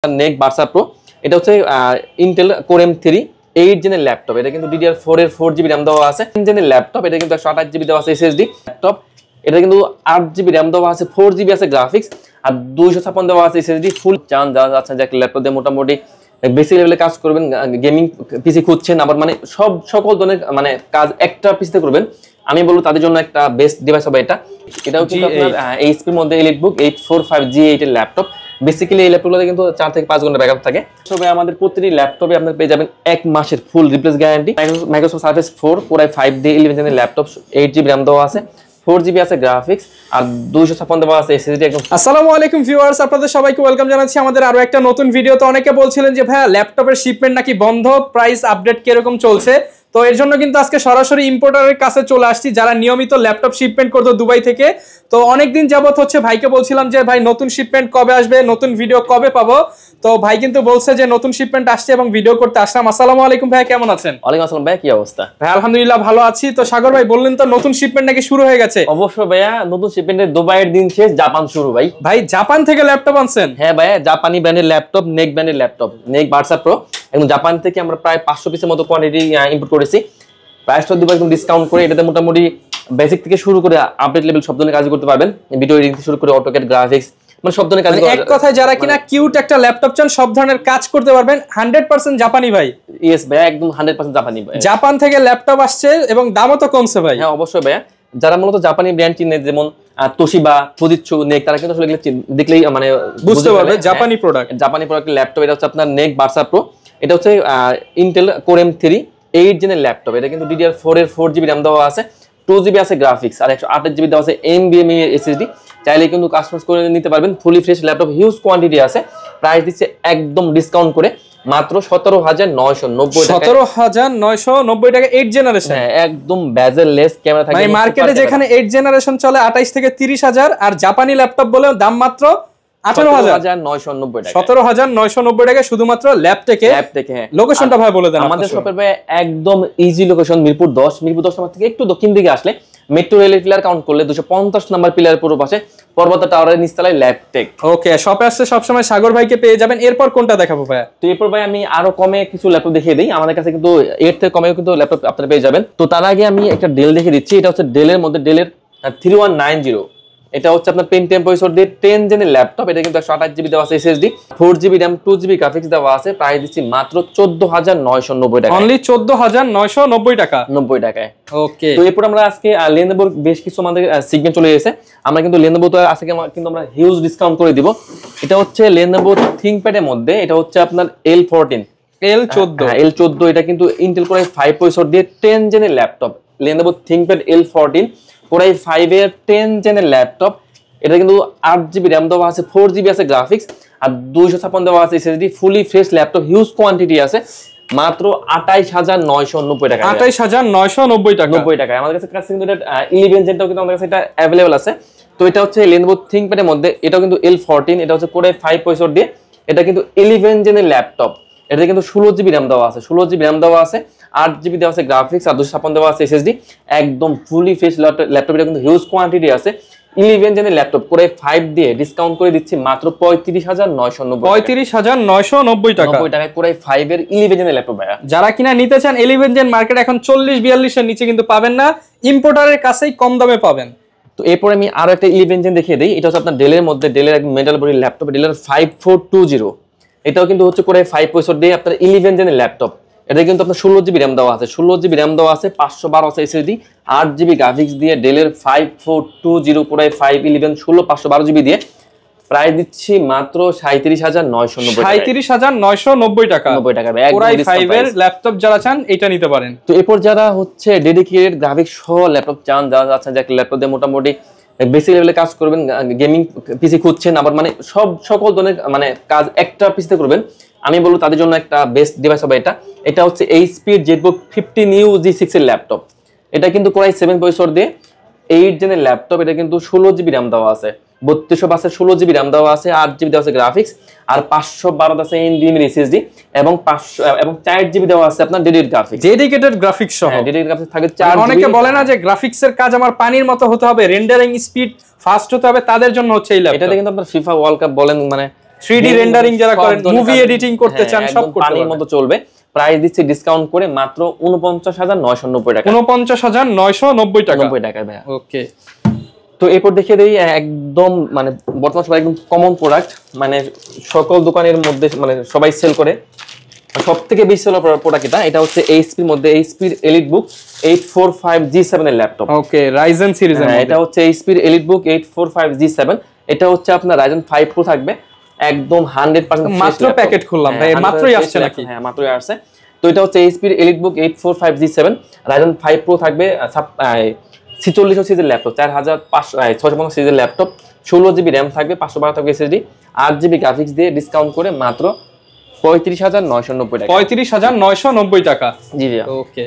নেক versa pro এটা হচ্ছে Intel core M3 8 জেনের ল্যাপটপ। এটা কিন্তু DDR4 এর 4GB RAM দেওয়া আছে। 10 জেনের ল্যাপটপ, এটা কিন্তু 128GB দেওয়া আছে SSD ল্যাপটপ। এটা কিন্তু 8GB RAM দেওয়া আছে, 4GB আছে গ্রাফিক্স আর 256 দেওয়া আছে SSD। ফুল চান যারা আছেন যে ল্যাপটপ দিয়ে মোটামুটি বেসিক লেভেলে কাজ করবেন, গেমিং পিসি খুঁজছেন, আবার মানে সকল ধরনের মানে কাজ একটা পিসিতে করবেন, আমি বলবো তাদের জন্য একটা বেস্ট ডিভাইস হবে এটা। এটাও কিন্তু আপনার এইচপির মধ্যে এলিটবুক 845G8 এর ল্যাপটপ। বেসিক্যালি এই ল্যাপটপগুলোতে কিন্তু 4 থেকে 5 ঘন্টা ব্যাকআপ থাকে। তবে আমাদের প্রতিটি ল্যাপটপে আপনি পেয়ে যাবেন 1 মাসের ফুল replace guarantee. Microsoft surface 4 Core i5 দিয়ে 11 জেনের ল্যাপটপ, 8GB RAM দেওয়া আছে, 4GB আছে গ্রাফিক্স আর 256 দেওয়া আছে SSD একদম। আসসালামু আলাইকুম ভিউয়ার্স, আপনাদের সবাইকে ওয়েলকাম জানাচ্ছি আমাদের আরো একটা নতুন ভিডিওতে। অনেকে বলছিলেন যে ভাইয়া ল্যাপটপের শিপমেন্ট নাকি বন্ধ, প্রাইস আপডেট কিরকম চলছে। তো এর জন্য কিন্তু আজকে সরাসরি ইম্পোর্টারের কাছে চলে আসছি, যারা নিয়মিত ল্যাপটপ শিপমেন্ট করতো দুবাই থেকে। তো অনেকদিন যাবত হচ্ছে ভাইকে বলছিলাম যে ভাই নতুন শিপমেন্ট কবে আসবে, নতুন ভিডিও কবে পাবো। তো ভাই কিন্তু বলছে যে নতুন শিপমেন্ট আসছে এবং ভিডিও করতে আসলাম। আসসালামু আলাইকুম ভাই, কেমন আছেন? ওয়ালাইকুম আসসালাম ভাই, কি অবস্থা? ভাই আলহামদুলিল্লাহ ভালো আছি। তো সাগর ভাই বললেন তো নতুন শিপমেন্ট নাকি শুরু হয়ে গেছে? অবশ্যই ভাইয়া, নতুন শিপমেন্টের দুবাইয়ের দিন শেষ, জাপান শুরু ভাই। ভাই জাপান থেকে ল্যাপটপ আনছেন? হ্যাঁ ভাইয়া, জাপানি ব্র্যান্ডের ল্যাপটপ, নেক ব্র্যান্ডের ল্যাপটপ, নেক ভার্সা প্রো। এবং জাপান থেকে আমরা প্রায় 500 পিসের মতো কোয়ান্টিটি ইম্পোর্ট করেছি। প্রাইসটা দিব একদম ডিসকাউন্ট করে। এটাতে মোটামুটি বেসিক থেকে শুরু করে আপডেট লেভেল সব ধরনের কাজ করতে পারবেন। ভিডিও এডিটিং থেকে শুরু করে অটোক্যাড, গ্রাফিক্স, মানে সব ধরনের কাজ। এক কথায় যারা কিনা কিউট একটা ল্যাপটপ চান, সব ধরনের কাজ করতে পারবেন। 100% জাপানি ভাই? ইয়েস ভাইয়া, একদম 100% জাপানি ভাই। জাপান থেকে ল্যাপটপ আসছে এবং দামও তো কমছে ভাই। হ্যাঁ অবশ্যই ভাইয়া, যারা মূলত জাপানি ব্র্যান্ড চিনে, যেমন তোশিবা, ফুজিৎসু, নেক, তারা কিন্তু আসলে দেখলেই মানে বুঝতে পারবে জাপানি প্রোডাক্ট। জাপানি প্রোডাক্টের ল্যাপটপ। এটা হচ্ছে আপনার নেক ভার্সা প্রো। এটা হচ্ছে ইন্টেল কোর M3 8 জেনের ল্যাপটপ। এটা কিন্তু DDR4 এর 4GB RAM দেওয়া আছে, 2GB আছে গ্রাফিক্স আর 128GB দেওয়া আছে NVMe SSD। চাইলে কিন্তু কাস্টমাইজ করে নিতে পারবেন। Fully fresh laptop, huge quantity আছে। প্রাইস দিচ্ছে একদম ডিসকাউন্ট করে মাত্র 17,990 টাকা। 17,990 টাকা 8 জেনারেশন। হ্যাঁ একদম বেজেল লেস ক্যামেরা থাকে। মানে মার্কেটে যেখানে 8 জেনারেশন চলে 28 থেকে 30,000, আর জাপানি ল্যাপটপ বলে দাম মাত্র 18,990 টাকা। 17,990 টাকা শুধুমাত্র ল্যাপ থেকে। হ্যাঁ, লোকেশনটা ভাই বলে দেন। আমাদের শপের ভাই একদম ইজি লোকেশন, মিরপুর 10 নম্বর থেকে একটু দক্ষিণ দিকে আসলে মেট্রো রেলের পিলার কাউন্ট করলে 250 নম্বর পিলার পুরো পাশে পর্বত টাওয়ারের নিচতলায় ল্যাপটেক। ওকে, শপে আসলে সবসময় সাগর ভাইকে পেয়ে যাবেন। এরপর কোনটা দেখাবো ভাই? তো এরপর ভাই আমি আরো কমে কিছু ল্যাপটপ দেখিয়ে দিই। আমাদের কাছে কিন্তু এর থেকে কমেও কিন্তু ল্যাপটপ আপনারা পেয়ে যাবেন। তো তার আগে আমি একটা ডেল দেখিয়ে দিচ্ছি। এটা হচ্ছে ডেলের মধ্যে ডেলের 3190। এটা হচ্ছে আপনার পেন্টিয়াম প্রসেসর দিয়ে 10 জেনের ল্যাপটপ। এটা কিন্তু 128GB দেওয়া আছে SSD, 4GB RAM, 2GB graphics দেওয়া আছে। প্রাইস দিচ্ছি মাত্র 14,990 টাকা। অনলি 14,990 টাকা, 90 টাকায়। ওকে। তো এরপর আমরা আজকে লেনোভোর বেশ কিছু আমাদের সিগমেন্ট চলে এসেছে। আমরা কিন্তু লেনোভো তো আজকে কিন্তু আমরা হিউজ ডিসকাউন্ট করে দিব। এটা হচ্ছে লেনোভো থিংকপ্যাডের মধ্যে, এটা হচ্ছে আপনার L14 L14। এটা কিন্তু ইন্টেল কোর i5 প্রসেসর দিয়ে 10 জেনের laptop. Lenovo ThinkPad L14 core i5 এর 10 জেনের ল্যাপটপ। এটা কিন্তু 8GB RAM দেওয়া আছে, 4GB আছে গ্রাফিক্স আর 256 দেওয়া আছে SSD। Fully fresh laptop, huge quantity আছে। মাত্র 28,990 টাকা। 28,990 টাকা, 90 টাকা। আমাদের কাছে কিন্তু এটা 11 জেনটাও কিন্তু আমাদের কাছে এটা अवेलेबल আছে। তো এটা হচ্ছে লেনোভো থিংকপ্যাডের মধ্যে, এটাও কিন্তু L14। এটা হচ্ছে কোর i5 প্রসেসর দিয়ে, এটা কিন্তু 11 জেনের ল্যাপটপ। এটাতে কিন্তু 16GB RAM দেওয়া আছে, 16GB RAM দেওয়া আছে, 8GB দেওয়া আছে গ্রাফিক্স আর 256 দেওয়া আছে SSD। একদম ফুলি ফ্রেশ ল্যাপটপ। এটা কিন্তু হিউজ কোয়ান্টিটি আছে। 11 জেনের ল্যাপটপ কোর i5 দিয়ে ডিসকাউন্ট করে দিচ্ছি মাত্র 35,990। 35,990 টাকা। 90 টাকায় কোর i5 এর 11 জেনের ল্যাপটপ ভাইয়া। যারা কিনা নিতে চান 11 জেন, মার্কেট এখন 40-42 এর নিচে কিন্তু পাবেন না, ইম্পোর্টারের কাছেই কম দামে পাবেন। তো এরপর আমি আরো একটা 11 জেন দেখিয়ে দিই। এটা হচ্ছে আপনার ডেলের মধ্যে, ডেলের একদম মেটাল বডি ল্যাপটপ, ডেলের 5420। এটাও কিন্তু হচ্ছে কোর i5 প্রসেসর দিয়ে আপনার 11 জেনের ল্যাপটপ। এটা কিন্তু আপনার 16GB RAM দেওয়া আছে, 16GB RAM দেওয়া আছে, 512 আছে SSD, 8GB গ্রাফিক্স দিয়ে ডেলের 5420 কোর i5 11 16 512GB দিয়ে প্রাইস দিচ্ছি মাত্র 37,990 টাকা। 37,990 টাকা, 90 টাকা ভাই। কোর i5 এর ল্যাপটপ যারা চান এটা নিতে পারেন। তো এরপর যারা হচ্ছে ডেডিকেটেড গ্রাফিক্স সহ ল্যাপটপ চান, যারা আছেন যে ল্যাপটপ দিয়ে মোটামুটি বেসিক লেভেলে কাজ করবেন, গেমিং পিসি খুঁজছেন, আবার মানে সকল ধরনের মানে কাজ একটা পিসিতে করবেন, আমি বলবো তাদের জন্য একটা বেস্ট ডিভাইস হবে এটা। এটা হচ্ছে HP জেটবুক 15UG6 এর ল্যাপটপ। এটা কিন্তু কোর i7 প্রসেসর দিয়ে 8 জেনের ল্যাপটপ। এটা কিন্তু 16GB RAM দেওয়া আছে, 3200 16GB RAM দেওয়া আছে, 8GB দেওয়া আছে গ্রাফিক্স আর 512 আছে NVMe SSD এবং 4GB দেওয়া আছে আপনার ডেডিকেটেড গ্রাফিক্স সহ। ডেডিকেটেড গ্রাফিক্স থাকে 4GB। অনেকে বলে না যে গ্রাফিক্সের কাজ আমার পানির মতো হতে হবে, রেন্ডারিং স্পিড ফাস্ট হতে হবে, তাদের জন্য হচ্ছে এই ল্যাপটপ। এটাতে কিন্তু আপনার FIFA ওয়ার্ল্ড কাপ বলেন, মানে 3D রেন্ডারিং যারা করেন, মুভি এডিটিং করতে চান, সব করতে পানির মতো চলবে। প্রাইস দিচ্ছি ডিসকাউন্ট করে মাত্র 49,990 টাকা। 49,990 টাকা। 90 টাকা ভাই। ওকে। তো এরপর দেখিয়ে দেই একদম মানে বর্তমান সময় একদম কমন প্রোডাক্ট, মানে সকল দোকানের মধ্যে মানে সবাই সেল করে, সবথেকে বেশি সেল প্রোডাক্ট এটা হচ্ছে এইচপির মধ্যে এইচপির এলিটবুক 845G7 এর ল্যাপটপ। ওকে, রাইজেন সিরিজের মধ্যে এটা হচ্ছে এইচপির এলিটবুক 845G7। এটা হচ্ছে আপনার রাইজেন 5 প্রো থাকবে, একদম 100% মাত্র প্যাকেট খুললাম ভাই, মাত্রই আসছে নাকি? হ্যাঁ মাত্রই আসছে। তো এটা হচ্ছে এইচপির এলিটবুক 845G7 রাইজেন 5 প্রো থাকবে, 46 সিরিজের ল্যাপটপ, 4500 সিরিজের ল্যাপটপ, 16GB র্যাম থাকবে, 512 থাকবে এসএসডি, 8GB গ্রাফিক্স দিয়ে ডিসকাউন্ট করে মাত্র 35,990 টাকা। 35,990 টাকা। জি ভাইয়া। ওকে।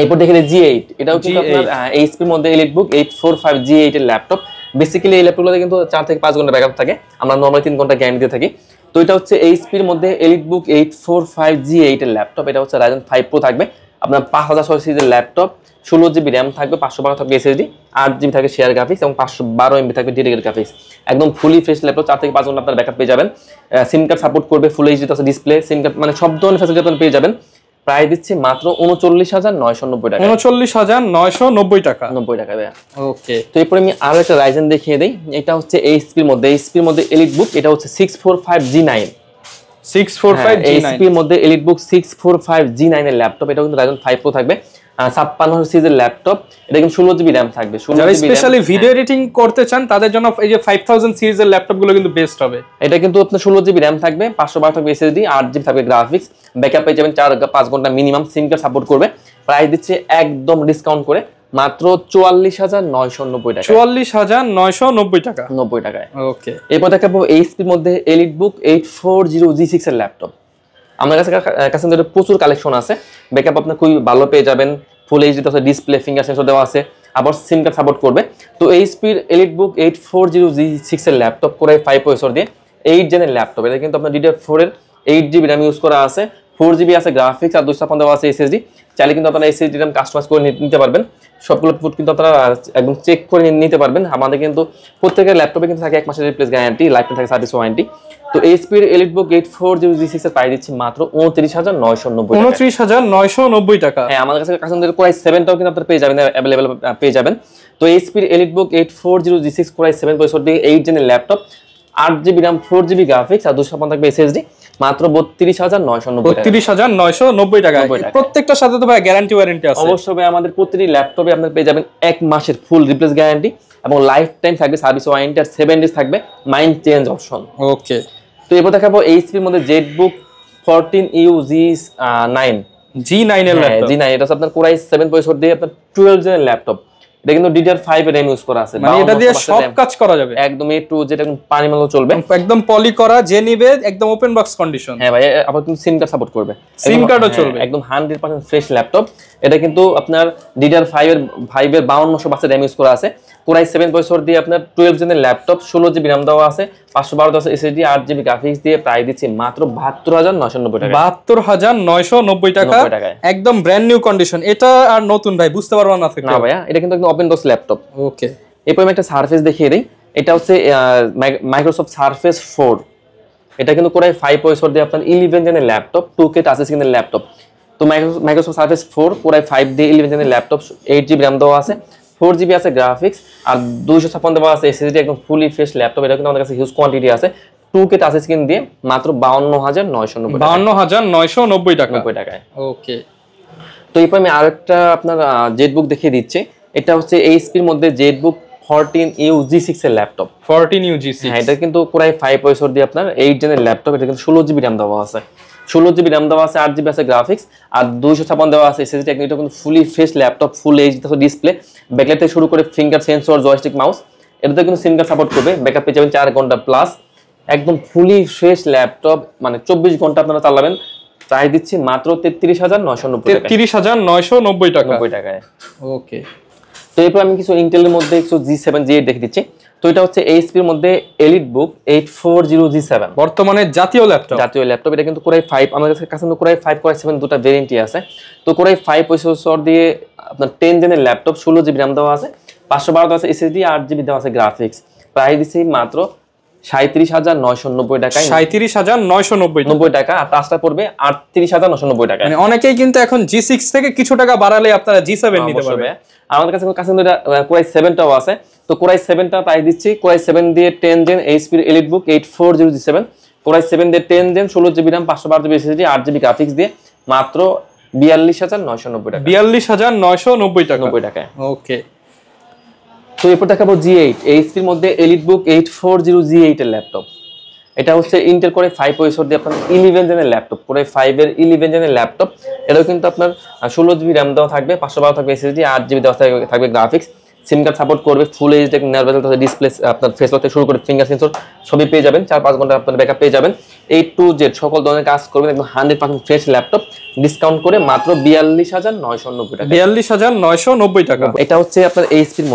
এরপর দেখেন G8, এটাও কিন্তু আপনার এইচপির মধ্যে এলিটবুক 845G8 এর ল্যাপটপ। বেসিক্যালি এই ল্যাপটপগুলোতে কিন্তু 4 থেকে 5 ঘন্টা ব্যাকআপ থাকে, আমরা নরমালি 3 ঘন্টা গ্যারান্টি দিয়ে থাকি। তো এটা হচ্ছে এইচপির মধ্যে এলিটবুক 845G8 এর ল্যাপটপ। এটা হচ্ছে রাইজেন 5 প্রো থাকবে, আপনার 5600 সিরিজের ল্যাপটপ, 16GB র্যাম থাকবে, 512 থাকবে এসএসডি, 8GB থাকবে শেয়ার গ্রাফিক্স এবং 512MB থাকবে ডেডিকেটেড গ্রাফিক্স। একদম ফুলি ফ্রেশ ল্যাপটপ, 4 থেকে 5 ঘন্টা আপনার ব্যাকআপ পেয়ে যাবেন। সিম কার্ড সাপোর্ট করবে, ফুল এইচডি আছে ডিসপ্লে, সিম কার্ড মানে সব ধরনের ফ্যাসিলিটি আপনি পেয়ে যাবেন। প্রাইস দিচ্ছে মাত্র 39,990 টাকা। 39,990 টাকা। 90 টাকা ভাইয়া। ওকে। তো এরপরে আমি আরো একটা রাইজেন দেখিয়ে দেই। এটা হচ্ছে এইচপির মধ্যে এলিটবুক, এটা হচ্ছে 645G9। 645G9 এইচপির মধ্যে এলিটবুক 645G9 এর ল্যাপটপ। এটা কিন্তু রাইজেন 5 প্রো থাকবে, 5600 সিরিজের ল্যাপটপ। এটা কিন্তু 16GB র্যাম থাকবে। যারা স্পেশালি ভিডিও এডিটিং করতে চান তাদের জন্য এই যে 5000 সিরিজের ল্যাপটপগুলো কিন্তু বেস্ট হবে। এটা কিন্তু আপনার 16GB র্যাম থাকবে, 512 থাকবে এসএসডি, 8GB থাকবে গ্রাফিক্স, ব্যাকআপ পেয়ে যাবেন 4-5 ঘন্টা মিনিমাম, সিম কার্ড সাপোর্ট করবে। প্রাইস দিচ্ছে একদম ডিসকাউন্ট করে মাত্র 44,990 টাকা। 44,990 টাকা। 90 টাকায়। ওকে। এরপর দেখাবো এইচপির মধ্যে এলিটবুক 840G6 এর ল্যাপটপ। আমার কাছে প্রচুর কালেকশন আছে, ব্যাকআপ আপনার খুবই ভালো পেয়ে যাবেন, ফুল এইচডি আছে, ডিসপ্লে, ফিঙ্গার সেন্সর দেওয়া আছে, আবার সিম কার্ড সাপোর্ট করবে। তো এইচপির এলিটবুক 840G6 এর ল্যাপটপ করে 5 প্রসেসর দিয়ে 8 জেনের ল্যাপটপ। এটা কিন্তু আপনার DDR4 এর 8GB র্যাম ইউজ করা আছে, 4GB আছে গ্রাফিক্স, আর 256 দেওয়া আছে এসএসডি। চাইলে কিন্তু আপনারা এসএসডি র্যাম কাস্টমাইজ করে নিতে পারবেন। সবগুলো ফুট কিন্তু আপনারা একদম চেক করে নিতে পারবেন। আমাদের কিন্তু প্রত্যেকের ল্যাপটপে কিন্তু থাকে 1 মাসের রিপ্লেস গ্যারান্টি, লাইফ টাইম থাকে সার্ভিস ওয়ারেন্টি। তো এইচপির এলিটবুক 840G6 এর প্রাইস দিচ্ছি মাত্র 29,990 টাকা। 29,990 টাকা। হ্যাঁ, আমাদের কাছে কাস্টমারদের কোরাই 7টাও কিন্তু আপনারা পেয়ে যাবেন, अवेलेबल পেয়ে যাবেন। তো এইচপির এলিটবুক 840G6 কোরাই 7 প্রসেসর দিয়ে 8 জেনের laptop, 8GB RAM, 4GB graphics, আর 256 থাকবে এসএসডি, মাত্র 32,990 টাকা। 32,990 টাকা। প্রত্যেকটার সাথে তো ভাই গ্যারান্টি ওয়ারেন্টি আছে। অবশ্যই ভাই, আমাদের প্রতিটি ল্যাপটপে আপনারা পেয়ে যাবেন 1 মাসের ফুল রিপ্লেস গ্যারান্টি এবং লাইফ টাইম থাকবে সার্ভিস ওয়ারেন্টি, আর 7 ডেজ থাকবে মাইন্ড চেঞ্জ অপশন। ওকে। তো এরপর দেখাবো এইচপির মধ্যে জেটবুক 14U G9 এর ল্যাপটপ। G9 এটা হচ্ছে আপনার কোরাই 7 প্রসেসর দিয়ে আপনার 12 জেনের ল্যাপটপ। এটা কিন্তু DDR5 এর RAM ইউজ করা আছে, মানে এটা দিয়ে সব কাজ করা যাবে একদম A to Z, একদম পানি মতো চলবে, একদম পলি করা, যে নিবে একদম ওপেন বক্স কন্ডিশন। হ্যাঁ ভাই, আবার কিন্তু সিম কার্ড সাপোর্ট করবে, সিম কার্ডও চলবে, একদম 100% ফ্রেশ ল্যাপটপ। এটা কিন্তু আপনার DDR5 এর 5200 বাসের RAM ইউজ করা আছে, কোরাই 7 প্রসেসর দিয়ে আপনার 12 জেনের ল্যাপটপ, 16GB RAM দেওয়া আছে, 512 দেওয়া আছে এসএসডি, 8GB গ্রাফিক্স দিয়ে প্রাইস দিচ্ছি মাত্র 72,990 টাকা। 72,990 টাকা, একদম ব্র্যান্ড নিউ কন্ডিশন। এটা আর নতুন ভাই বুঝতে পারবো না না ভাইয়া, এটা কিন্তু একদম ওপেন বক্স ল্যাপটপ। ওকে। এরপর আমি একটা সারফেস দেখিয়ে দিই। এটা হচ্ছে মাইক্রোসফট সারফেস 4। এটা কিন্তু কোরাই 5 প্রসেসর দিয়ে আপনার 11 জেনের ল্যাপটপ, 2K টাচ স্ক্রিনের ল্যাপটপ। তো মাইক্রোসফট সারফেস 4 কোরাই 5 দিয়ে 11 জেনের ল্যাপটপ, 8GB RAM দেওয়া আছে, 4GB আছে গ্রাফিক্স, আর 256 দেওয়া আছে এসএসডি, একদম ফুলি ফ্রেশ ল্যাপটপ। এটা কিন্তু আমাদের কাছে হিউজ কোয়ান্টিটি আছে, 2K টাচ স্ক্রিন দিয়ে মাত্র 52,990 টাকা। 52,990 টাকা। 90 টাকায়। ওকে। তো এরপর আমি আরেকটা আপনার জেটবুক দেখিয়ে দিচ্ছি। এটা হচ্ছে এইচপির মধ্যে জেটবুক 14U G6 এর ল্যাপটপ। 14U G6, হ্যাঁ, এটা কিন্তু কোরাই 5 প্রসেসর দিয়ে আপনার 8 জেনের ল্যাপটপ। এটা কিন্তু 16GB RAM দেওয়া আছে, 16GB RAM দেওয়া আছে, 8GB আছে গ্রাফিক্স, আর 256 দেওয়া আছে এসএসডি। এটা কিন্তু fully fresh laptop, full HD display, backlight থেকে শুরু করে ফিঙ্গার সেন্সর, জয়স্টিক, মাউস। এটাতে কিন্তু সিম কার্ড সাপোর্ট করবে, ব্যাকআপ পেয়ে যাবেন 4 ঘন্টা প্লাস, একদম ফুলি ফ্রেশ ল্যাপটপ, মানে 24 ঘন্টা আপনারা চালাবেন। প্রাইস দিচ্ছি মাত্র 33,990 টাকা। 33,990 টাকা। 90 টাকায়। ওকে। তো এরপর আমি কিছু ইন্টেলের মধ্যে কিছু G7 G8 দেখে দিচ্ছি। তো এটা হচ্ছে এইচপির মধ্যে এলিটবুক 840G7, বর্তমানে জাতীয় ল্যাপটপ। এটা কিন্তু কোরাই 5, আমাদের কাছে কিন্তু কোরাই 5 কোরাই 7 দুটো ভেরিয়েন্টই আছে। তো কোরাই 5 প্রসেসর দিয়ে আপনার 10 জেনের ল্যাপটপ, 16GB RAM দেওয়া আছে, 512 দেওয়া আছে এসএসডি, 8GB দেওয়া আছে গ্রাফিক্স। প্রাইস দিচ্ছি মাত্র 37,990 টাকায়, 37,990 টাকা। আর টাচটা পড়বে 38,990 টাকা। মানে অনেকেই কিন্তু এখন G6 থেকে কিছু টাকা বাড়ালে আপনারা G7 নিতে পারবেন। আমাদের কাছে কোরাই 7টাও আছে। তো কোরাই 7টা প্রাইস দিচ্ছি, কোরাই 7 দিয়ে 10 gen HP EliteBook 8400G7, core i 7 দিয়ে 10 gen 16GB RAM 512GB SSD 8GB graphics দিয়ে মাত্র 42,990 টাকা। 42,990 টাকা। 90 টাকায়। ওকে। তো এরপর দেখাবো G8 এইচপির মধ্যে এলিটবুক 8400G8 এর ল্যাপটপ। এটা হচ্ছে ইন্টেল কোরে 5 প্রসেসর দিয়ে আপনার 11 জেনের ল্যাপটপ, কোরে 5 এর 11 জেনের ল্যাপটপ। এটাও কিন্তু আপনার 16GB RAM দেওয়া থাকবে, 512 থাকবে SSD, 8GB দেওয়া থাকবে গ্রাফিক্স। সিম কার্ড সাপোর্ট করবে, ফুল এইচডি নার্ভাল ডিসপ্লে, আপনার ফেস লক থেকে শুরু করে ফিঙ্গার সেন্সর সবই পেয়ে যাবেন। 4-5 ঘন্টা আপনার ব্যাকআপ পেয়ে যাবেন। A to Z সকল ধরনের কাজ করবেন, একদম 100% ফ্রেশ ল্যাপটপ, ডিসকাউন্ট করে মাত্র 42,990 টাকা। 42,990 টাকা। এটা হচ্ছে আপনার এইচপির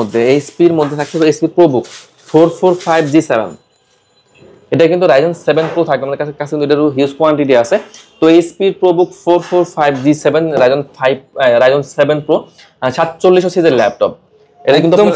মধ্যে থাকছে এইচপি প্রোবুক 445G7। এটা কিন্তু Ryzen 7 Pro থাকবে আমাদের কাছে কিন্তু এটারও হিউজ কোয়ান্টিটি আছে। তো HP ProBook 445G7 Ryzen 7 Pro 4700 সিরিজের ল্যাপটপ। এটা কিন্তু একদম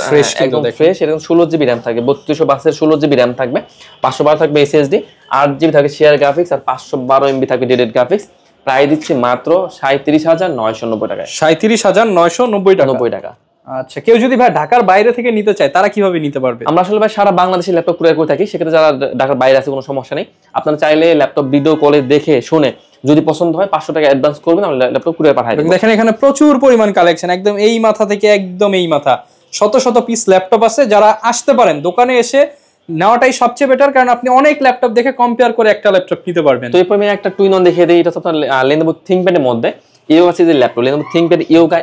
ফ্রেশ, এটা 16GB RAM থাকবে, 3200 16GB RAM থাকবে, 512 থাকবে SSD, 8GB থাকবে শেয়ার গ্রাফিক্স, আর 512 MB থাকবে ডেডিকেটেড গ্রাফিক্স। প্রায় দিচ্ছি মাত্র 37,990 টাকায়। 37,990 টাকা। 90 টাকা। আচ্ছা, কেউ যদি ভাই ঢাকার বাইরে থেকে নিতে চায় তারা কিভাবে নিতে পারবে? আমরা আসলে ভাই সারা বাংলাদেশে ল্যাপটপ কুরিয়ার করে থাকি, সেক্ষেত্রে যারা ঢাকার বাইরে আছে কোনো সমস্যা নেই। আপনারা চাইলে ল্যাপটপ ভিডিও কলে দেখে শুনে যদি পছন্দ হয় 500 টাকা অ্যাডভান্স করবেন, আমরা ল্যাপটপ কুরিয়ার পাঠাই দেব। দেখেন এখানে প্রচুর পরিমাণ কালেকশন, একদম এই মাথা থেকে একদম এই মাথা শত শত পিস ল্যাপটপ আছে। যারা আসতে পারেন দোকানে এসে নেওয়াটাই সবচেয়ে বেটার, কারণ আপনি অনেক ল্যাপটপ দেখে কম্পেয়ার করে একটা ল্যাপটপ নিতে পারবেন। তো এরপর আমি একটা টুইন অন দেখিয়ে দিই। এটা হচ্ছে আপনার Lenovo ThinkPad এর মধ্যে ইয়োগা সিরিজের laptop, Lenovo ThinkPad yoga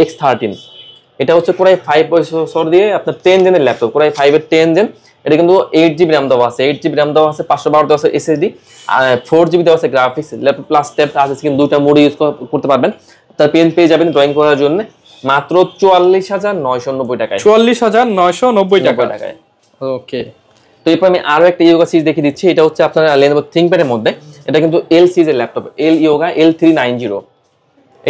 X13। এটা হচ্ছে কোরাই 5 প্রসেসর দিয়ে আপনার 10 জেনের ল্যাপটপ, কোরাই 5 এর 10 জেন। এটা কিন্তু 8GB RAM দেওয়া আছে, 8GB RAM দেওয়া আছে, 512 দেওয়া আছে SSD, 4GB দেওয়া আছে graphics, laptop plus tab touch screen দুইটা মোড ইউজ করতে পারবেন। তার পেন পেয়ে যাবেন ড্রয়িং করার জন্য মাত্র 44,990 টাকায়। 44,990 টাকায়। ওকে। তো এরপর আমি আরো একটা ইয়োগা সিরিজ দেখিয়ে দিচ্ছি। এটা হচ্ছে আপনার Lenovo ThinkPad এর মধ্যে, এটা কিন্তু L সিরিজের ল্যাপটপ, L ইয়োগা L390।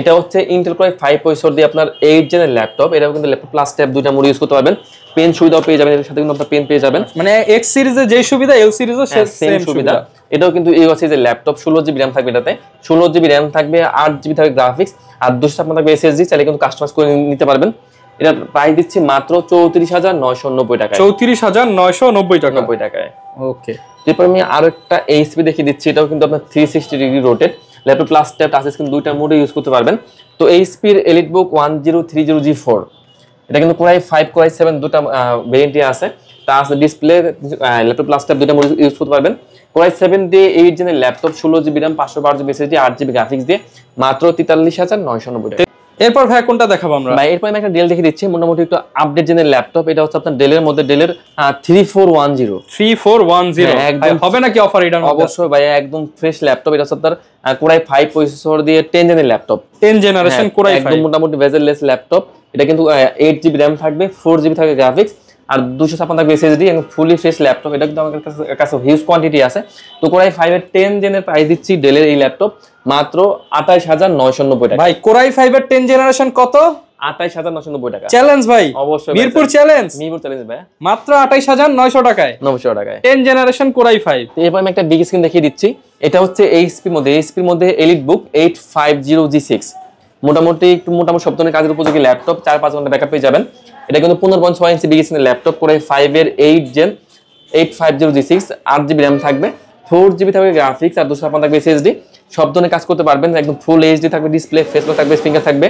এটা হচ্ছে ইন্টেল কোর 5 প্রসেসর দিয়ে আপনার 8 জেনের ল্যাপটপ। এটাও কিন্তু ল্যাপটপ প্লাস ট্যাব দুইটা মোড ইউজ করতে পারবেন, পেন সুবিধাও পেয়ে যাবেন, এর সাথে কিন্তু আপনার পেন পেয়ে যাবেন। মানে X সিরিজে যে সুবিধা L সিরিজে সেম সুবিধা। এটাও কিন্তু ইয়োগা সিরিজের ল্যাপটপ, 16GB RAM থাকবে এটাতে, 16GB RAM থাকবে, 8GB থাকবে গ্রাফিক্স, আর 256 থাকবে SSD। চাইলে কিন্তু কাস্টমাইজ করে নিতে পারবেন। এটা প্রাইস দিচ্ছি মাত্র 34,990 টাকায়। 34,990 টাকা। 90 টাকায়। ওকে। এরপর আমি আরো একটা এইচপি দেখিয়ে দিচ্ছি। এটাও কিন্তু আপনার 360 degree rotate, laptop plus tab touch screen দুইটা মোডে ইউজ করতে পারবেন। তো এইচপির এলিটবুক 1030G4, এটা কিন্তু কোরাই 5 কোরাই 7 দুটো ভেরিয়েন্টে আছে। Touch display, laptop plus tab দুইটা মোড ইউজ করতে পারবেন। কোরাই 7 দিয়ে 8 জেনের laptop, 16GB RAM 512GB SSD, 8GB graphics দিয়ে মাত্র 43,990 টাকা। এরপর ভাই কোনটা দেখাবো আমরা? ভাই এরপর আমি একটা ডেল দেখিয়ে দিচ্ছি, মোটামুটি একটু আপডেট জেনের ল্যাপটপ। এটা হচ্ছে আপনার ডেলের মধ্যে ডেলের 3410 একদম হবে নাকি অফার? এটা অবশ্যই ভাই একদম ফ্রেশ ল্যাপটপ। এটা হচ্ছে আপনার কোরাই 5 প্রসেসর দিয়ে 10 জেনের ল্যাপটপ, 10 জেনারেশন কোরাই 5, একদম মোটামুটি বেজেললেস ল্যাপটপ। এটা কিন্তু 8GB RAM থাকবে, 4GB থাকবে গ্রাফিক্স, আর 256 থাকবে SSD, এবং ফুলি ফ্রেশ ল্যাপটপ। এটা কিন্তু আমাদের কাছে হিউজ কোয়ান্টিটি আছে। তো কোরাই 5 এর 10 জেনের প্রাইস দিচ্ছি ডেলের এই ল্যাপটপ মাত্র 28,990 টাকা। ভাই কোরাই 5 এর 10 জেনারেশন কত? 28,990 টাকা। চ্যালেঞ্জ ভাই, অবশ্যই মিরপুর চ্যালেঞ্জ, মিরপুর চ্যালেঞ্জ ভাই, মাত্র 28,900 টাকায়, 900 টাকায় 10 জেনারেশন কোরাই 5। এরপর আমি একটা বিগ স্ক্রিন দেখিয়ে দিচ্ছি। এটা হচ্ছে এইচপির মধ্যে এলিটবুক 850G6, মোটামুটি সব ধরনের কাজের উপযোগী ল্যাপটপ, 4-5 ঘন্টা ব্যাকআপ পেয়ে যাবেন। এটা কিন্তু 15.6 ইঞ্চি বিগ স্ক্রিনের ল্যাপটপ, কোরাই 5 এর 8 জেন 850G6, 8GB RAM থাকবে, 4GB থাকবে গ্রাফিক্স, আর 256 থাকবে SSD। সব ধরনের কাজ করতে পারবেন, একদম ফুল এইচডি থাকবে ডিসপ্লে, ফেসবুক থাকবে, ফিঙ্গার থাকবে।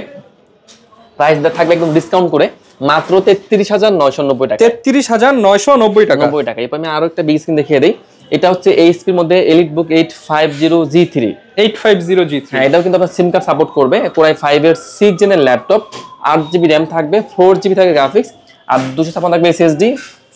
প্রাইস থাকবে একদম ডিসকাউন্ট করে মাত্র 33,990 টাকা। 33,990 টাকা। 90 টাকা। এরপর আমি আরো একটা বিগ স্ক্রিন দেখিয়ে দিই। এটা হচ্ছে এইচপির মধ্যে এলিটবুক 850G3। 850G3, হ্যাঁ, এটাও কিন্তু আপনার সিম কার্ড সাপোর্ট করবে। কোরাই 5 এর 6 জেনের ল্যাপটপ, 8GB RAM থাকবে, 4GB থাকবে গ্রাফিক্স, আর 256 থাকবে SSD।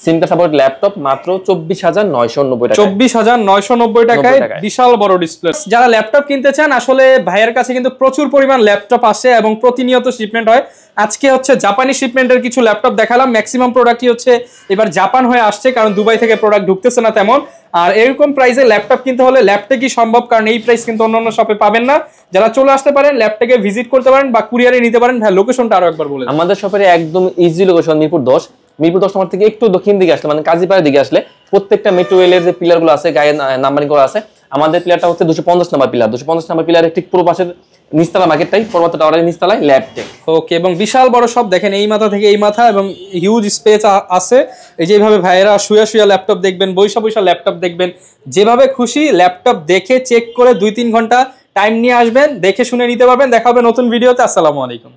সিম কার্ড সাপোর্ট ল্যাপটপ মাত্র 24,990 টাকা। 24,990 টাকায় বিশাল বড় ডিসপ্লে। যারা ল্যাপটপ কিনতে চান, আসলে ভাইয়ের কাছে কিন্তু প্রচুর পরিমাণ ল্যাপটপ আসে এবং প্রতিনিয়ত শিপমেন্ট হয়। আজকে হচ্ছে জাপানি শিপমেন্টের কিছু ল্যাপটপ দেখালাম, ম্যাক্সিমাম প্রোডাক্টই হচ্ছে এবার জাপান হয়ে আসছে, কারণ দুবাই থেকে প্রোডাক্ট ঢুকতেছে না তেমন। আর এরকম প্রাইসে ল্যাপটপ কিনতে হলে ল্যাপটপ কি সম্ভব, কারণ এই প্রাইস কিন্তু অন্যান্য শপে পাবেন না। যারা চলে আসতে পারেন, ল্যাপটপে ভিজিট করতে পারেন বা কুরিয়ারে নিতে পারেন। ভাই লোকেশনটা আরো একবার বলে। আমাদের শপের একদম ইজি লোকেশন মিরপুর 10, মিরপুর 10 নম্বর থেকে একটু দক্ষিণ দিকে আসলে মানে কাজীপাড়ার দিকে আসলে প্রত্যেকটা মেট্রো রেলের যে পিলারগুলো আছে গায়ে নাম্বারিং করা আছে, আমাদের পিলারটা হচ্ছে 250 নম্বর পিলার। 250 নম্বর পিলারের ঠিক পূর্ব পাশের নিচতলা মার্কেটটাই পর্বত টাওয়ারের নিচতলায় ল্যাবটেক। ওকে, এবং বিশাল বড় সব দেখেন, এই মাথা থেকে এই মাথা এবং হিউজ স্পেস আছে। এই যে এইভাবে ভাইয়েরা শুয়া শুয়া ল্যাপটপ দেখবেন, বৈশা বৈশা ল্যাপটপ দেখবেন, যেভাবে খুশি ল্যাপটপ দেখে চেক করে 2-3 ঘন্টা টাইম নিয়ে আসবেন, দেখে শুনে নিতে পারবেন। দেখা হবে নতুন ভিডিওতে। আসসালামু আলাইকুম।